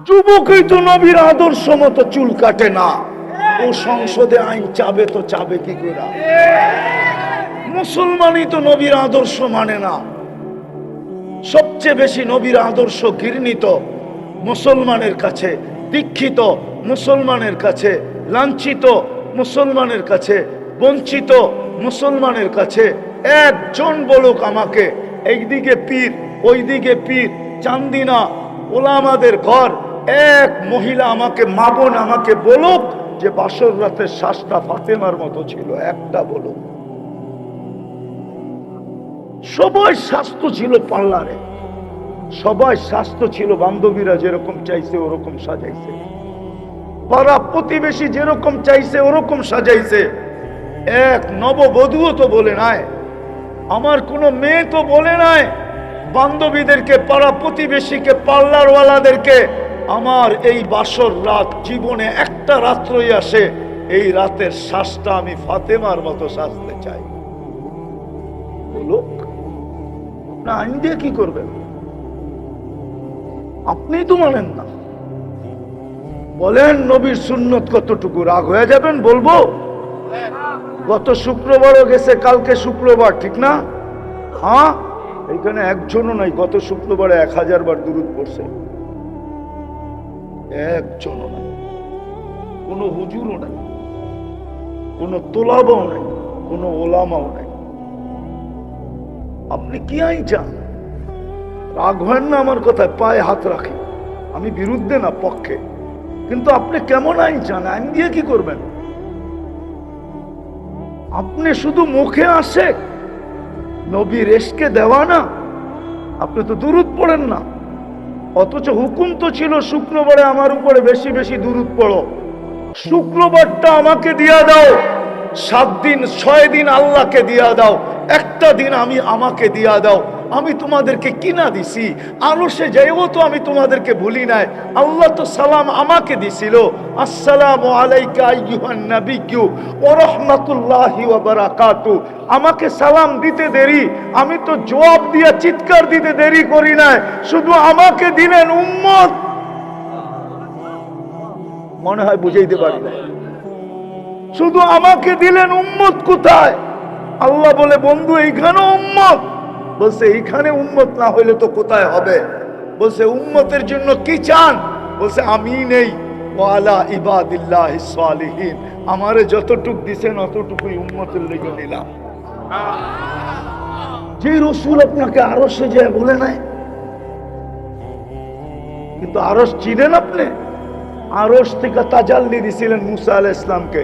যুবকই তো নবীর আদর্শ মতো চুল কাটে না, ও সংসদে আইন চাবে তো চাবে কি করে? মুসলমানই তো নবীর আদর্শ মানে না। সবচেয়ে বেশি নবীর আদর্ষ ঘৃণিত মুসলমানের কাছে, দীক্ষিত মুসলমানের কাছে, লাঞ্ছিত মুসলমানের কাছে, বঞ্চিত মুসলমানের কাছে। একজন বলুক আমাকে, এইদিকে পীর ওইদিকে পীর, চান্দিনা ওলামাদের ঘর, এক মহিলা আমাকে, মা বোন আমাকে বলুক যে বাসর রাতের শ্বাসটা ফাতেমার মতো ছিল, একটা বলুক। সবাই স্বাস্থ্য ছিল পার্লারে, সবাই স্বাস্থ্য ছিল, বান্ধবীরা যেরকম চাইছে ওরকম সাজাইছে, পাড়া প্রতিবেশী যেরকম চাইছে ওরকম সাজাইছে। এক নববধূও তো বলে নাই, আমার কোনো মেয়ে তো বলে নাই বান্ধবীদেরকে, পাড়া প্রতিবেশীকে, পার্লারওয়ালাদেরকে, আমার এই বাসর রাত জীবনে একটা রাত্রই আসে, এই রাতের শ্বাসটা আমি ফাতেমার মতো সাজতে চাই। বলুক না, আইন দিয়ে কি করবেন? আপনি তো মানেন না। বলেন নবীর সুন্নত কতটুকু? রাগ হয়ে যাবেন বলবো? গত শুক্রবারও গেছে, কালকে শুক্রবার, ঠিক না? হ্যাঁ, এইখানে একজনও নাই গত শুক্রবারে 1000 বার দুরূদ পড়ছে, একজনও নাই। কোনো হুজুরও নাই, কোনো তোলাবাও নাই, কোনো ওলামাও নাই। আপনি কি আইন চান? রাগ হয় না আমার কথায়, পায়ে হাত রাখি, আমি বিরুদ্ধে না পক্ষে, কিন্তু আপনি কেমন আইন চান? আইন দিয়ে কি করবেন? আপনি শুধু মুখে আসে নবীর এশকে দেওয়া না, আপনি তো দুরূদ পড়েন না। অথচ হুকুম তো ছিল শুক্রবারে আমার উপরে বেশি বেশি দুরূদ পড়ো। শুক্রবারটা আমাকে দিয়া দাও, 7 দিন 6 দিন আল্লাহকে দিয়া দাও, একটা দিন আমাকে দিয়া দাও। আমি তোমাদেরকে কিনা দিছি, আরশে যাইও তো আমি তোমাদেরকে ভুলি নাই। আল্লাহ তো সালাম আমাকে দিছিল, আসসালামু আলাইকা আইয়ুহান নাবিয়্যু ওয়া রাহমাতুল্লাহি ওয়া বারাকাতু। আমাকে সালাম দিতে দেরি, আমি তো জবাব দিয়া চিৎকার দিতে দেরি করি নাই, শুধু আমাকে দিলেন উম্মত। মনে হয় বুঝাইতে পারি না, শুধু আমাকে দিলেন উম্মত। কোথায়? আল্লাহ বলে বন্ধু এইখানে উম্মত। বলছে এইখানে উম্মত না হইলে তো কোথায় হবে? বলছে উম্মতের জন্য কি চান? বলছে আমি নেই, ওয়ালা ইবাদিল্লাহিস সালিহিন, আমারে যতটুক দিছেন অতটুকুই উম্মতের লেগে নিলাম। যে রাসূল আপনাকে আরশে যায় বলে নাই, কিন্তু আরশ চিনেন আপনি? আরশ থেকে তাজাল্লি দিছিলেন মুসা আলাইহিস সালামকে,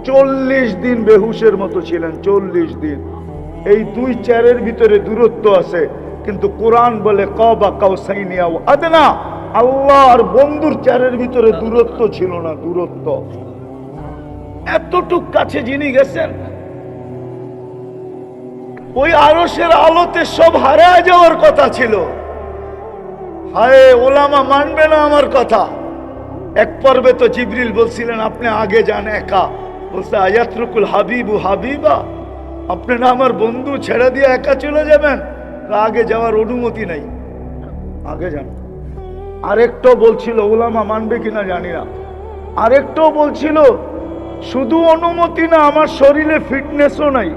40 দিন বেহুশের মতো ছিলেন, 40 দিন। এই 2 চেয়ারের ভিতরে দূরত্ব আছে, কিন্তু কোরআন বলে কাবা কাউসাইনি আও আদনা, আল্লাহ আর বন্ধুর চেয়ারের ভিতরে দূরত্ব ছিল না, দূরত্ব। এতটুক কাছে যিনি গেছেন, ওই আরশের আলোতে সব হারায় যাওয়ার কথা ছিল। হায় ওলামা মানবে না আমার কথা। এক পর্বে তো জিবরিল বলছিলেন আপনি আগে যান একা। বলছে আয়াতরুকুল হাবিবু হাবিবা, আপনি না আমার বন্ধু ছেড়ে দিয়ে একা চলে যাবেন? আগে যাওয়ার অনুমতি নাই, আগে যান। আরেকটাও বলছিল, ওলামা মানবে কিনা জানি না, আরেকটাও বলছিল শুধু অনুমতি না, আমার শরীরে ফিটনেসও নাই।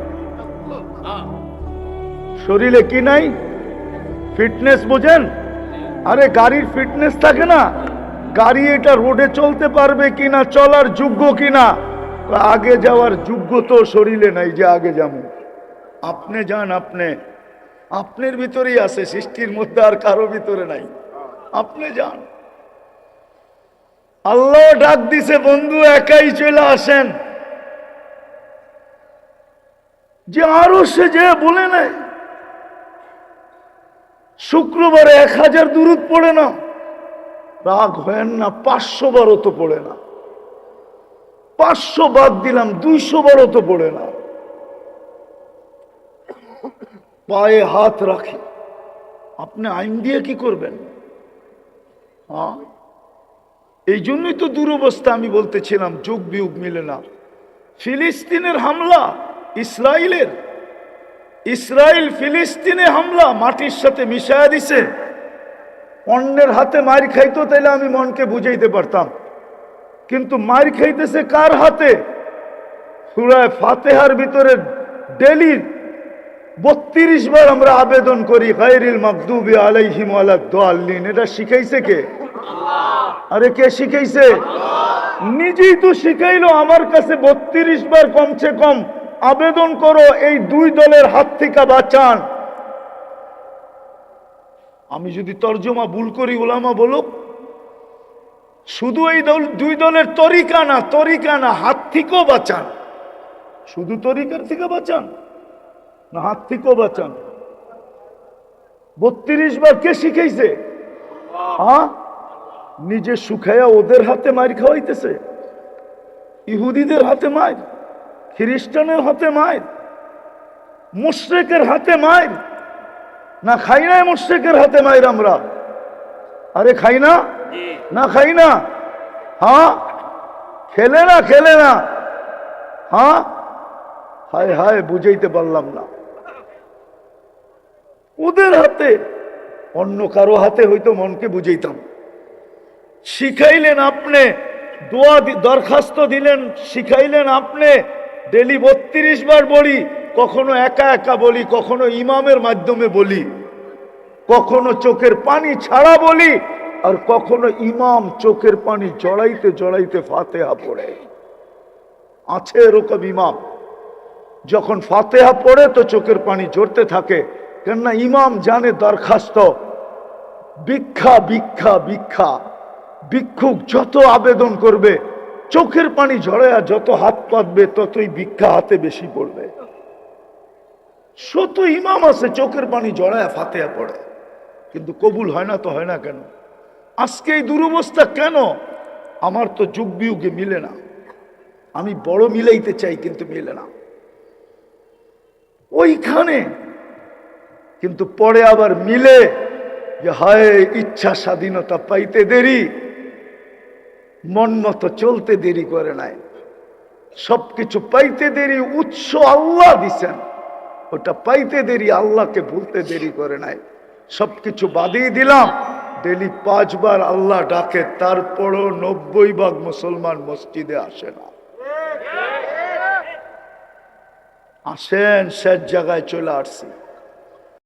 শরীরে কি নাই? ফিটনেস বোঝেন? আরে গাড়ির ফিটনেস থাকে না, গাড়ি এটা রোডে চলতে পারবে কিনা, চলার যোগ্য কিনা, আগে যাওয়ার যোগ্য তো শরীরে নাই যে আগে যাবো। আপনি যান, আপনার ভিতরেই আছে, সৃষ্টির মধ্যে আর কারো ভিতরে নাই। আপনি যান। আল্লাহ ডাক দিছে বন্ধু একাই চলে আসেন, যে আরো সে যে বলে নাই শুক্রবারে 1000 দুরূদ পড়ে না, রাগ হয় না, 500 বারও তো পড়ে না। 500 বাদ দিলাম, 200 বারও তো পড়ে না। পায়ে হাত রাখি, আপনি আইন দিয়ে কি করবেন? হ্যাঁ, এই জন্যই তো দুরবস্থা। আমি বলতেছিলাম যুগ বিয়োগ মিলে না। ফিলিস্তিনের হামলা, ইসরায়েল ফিলিস্তিনে হামলা মাটির সাথে মিশায়া দিছে। অন্যের হাতে মার খাইতো তাইলে আমি মনকে বুঝাইতে পারতাম, কিন্তু মার খাইতেছে কার হাতে? সূরা ফাতিহার ভিতরে ডেইলি 32 বার আমরা আবেদন করি গায়রিল মাগদুবি আলাইহিম ওয়ালাদ-দাল্লিন। এটা শিখাইছে কে? আরে কে শিখাইছে? নিজেই তো শিখাইলো। আমার কাছে 32 বার কমছে কম আবেদন করো এই দুই দলের হাত থেকে বাঁচান। আমি যদি তর্জমা ভুল করি উলামা বলুক, শুধু এই দুই দলের তরিকা না, হাত থেকেও বাঁচান। শুধু তরিকার থেকে বাঁচান না হাত থেকেও বাঁচান? 32 বার কে শিখাইছে? হ্যাঁ, নিজে শুকাইয়া ওদের হাতে মার খাওয়াইতেছে। ইহুদিদের হাতে মার, খ্রিস্টানের হাতে মার, মুশরিকের হাতে মার। না খাই না মুশরিকের হাতে মার আমরা? আরে খাই না? না খাই না? হ্যাঁ, খেলে না? হ্যাঁ, হায় হায়, বুঝাইতে পারলাম না। ওদের হাতে, অন্য কারো হাতে হয়তো মনকে বুঝাইতাম। শিখাইলেন আপনি, দোয়া দরখাস্ত দিলেন, শিখাইলেন আপনি। ডেলি 32 বার বলি, কখনো একা একা বলি, কখনো ইমামের মাধ্যমে বলি, কখনো চোখের পানি ছাড়া বলি, আর কখনো ইমাম চোখের পানি জড়াইতে ফাতিহা পড়ে। আছে এরকম ইমাম, যখন ফাতিহা পড়ে তো চোখের পানি ঝরতে থাকে, কেননা ইমাম জানে দরখাস্ত ভিক্ষুক যত আবেদন করবে, চোখের পানি ঝরায়া যত হাত পাতবে, ততই ভিক্ষা হাতে বেশি পড়বে। শত ইমাম আছে চোখের পানি ঝরায়া ফাতিহা পড়ে, কিন্তু কবুল হয় না। তো হয় না কেন? আজকে এই দুরবস্থা কেন? আমার তো যুগ বিয়োগে মিলে না। আমি বড় মিলাইতে চাই, কিন্তু মিলে না ওইখানে। কিন্তু পরে আবার মিলে যে হায়, ইচ্ছা স্বাধীনতা পাইতে দেরি, মন মতো চলতে দেরি করে নাই। সবকিছু পাইতে দেরি, উৎস আল্লাহ দিছেন, ওটা পাইতে দেরি, আল্লাহকে ভুলতে দেরি করে নাই। সবকিছু বাদিয়ে দিলাম, ডেলি 5 বার আল্লাহ ডাকে, তারপরও 90% মুসলমান মসজিদে আসে না। আসেন, শেষ জায়গায় চলে আসছি।